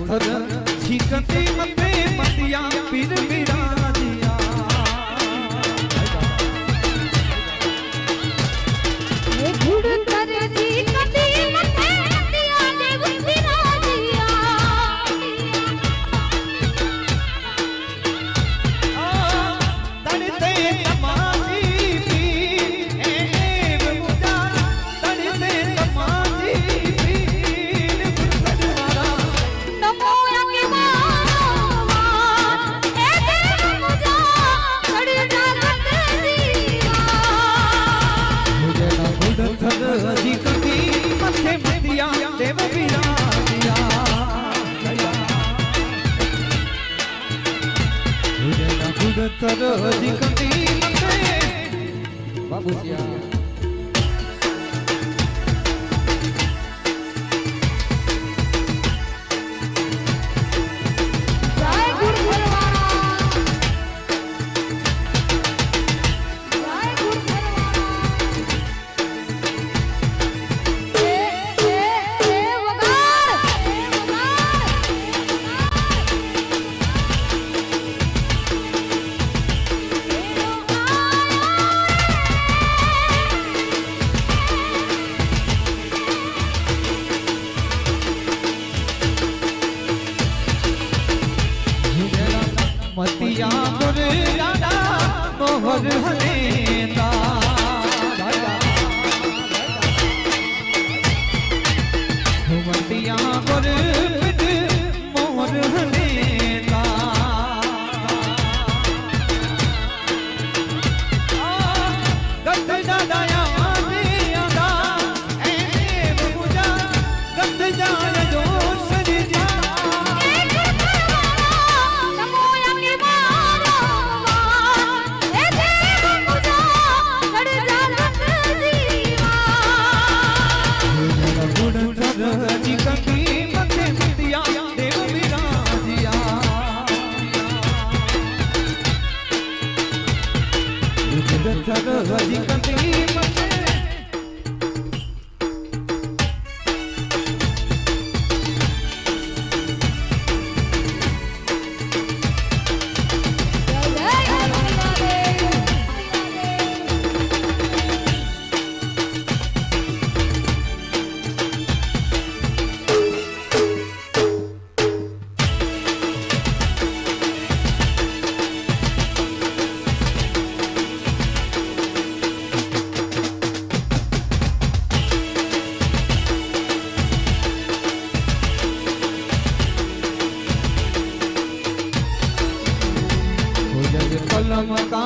थर झिकती मते मतिया पीर विराजिया ये घुड़ थर झिकती मते मतिया देव विराजिया तड़ते तमाजी एव मुजा तड़ते तमाजी नमो यज्ञ मानवा ए देव मुजा चढ़ जागत जीवा मुझे न गुड़ थर झिकती मथे मतिया देव विराजिया मुझे न गुड़ थर झिकती मथे बाबूसिया जय गुरु भगवान जय गुरु भगवान ए वगार मतिया गुर राधा मोहर हलेता मतिया गुर मोहर हलेता गत दादाया आदा ए मुजा गत जान जो सरिया नमो यज्ञ मानवा ए देव मुजा चढ़ जागत जीवा गुड़ थर झिकती मथे मतिया देव विराजिया गुड़ थर झिकती मथे जय हरिदेव कलम का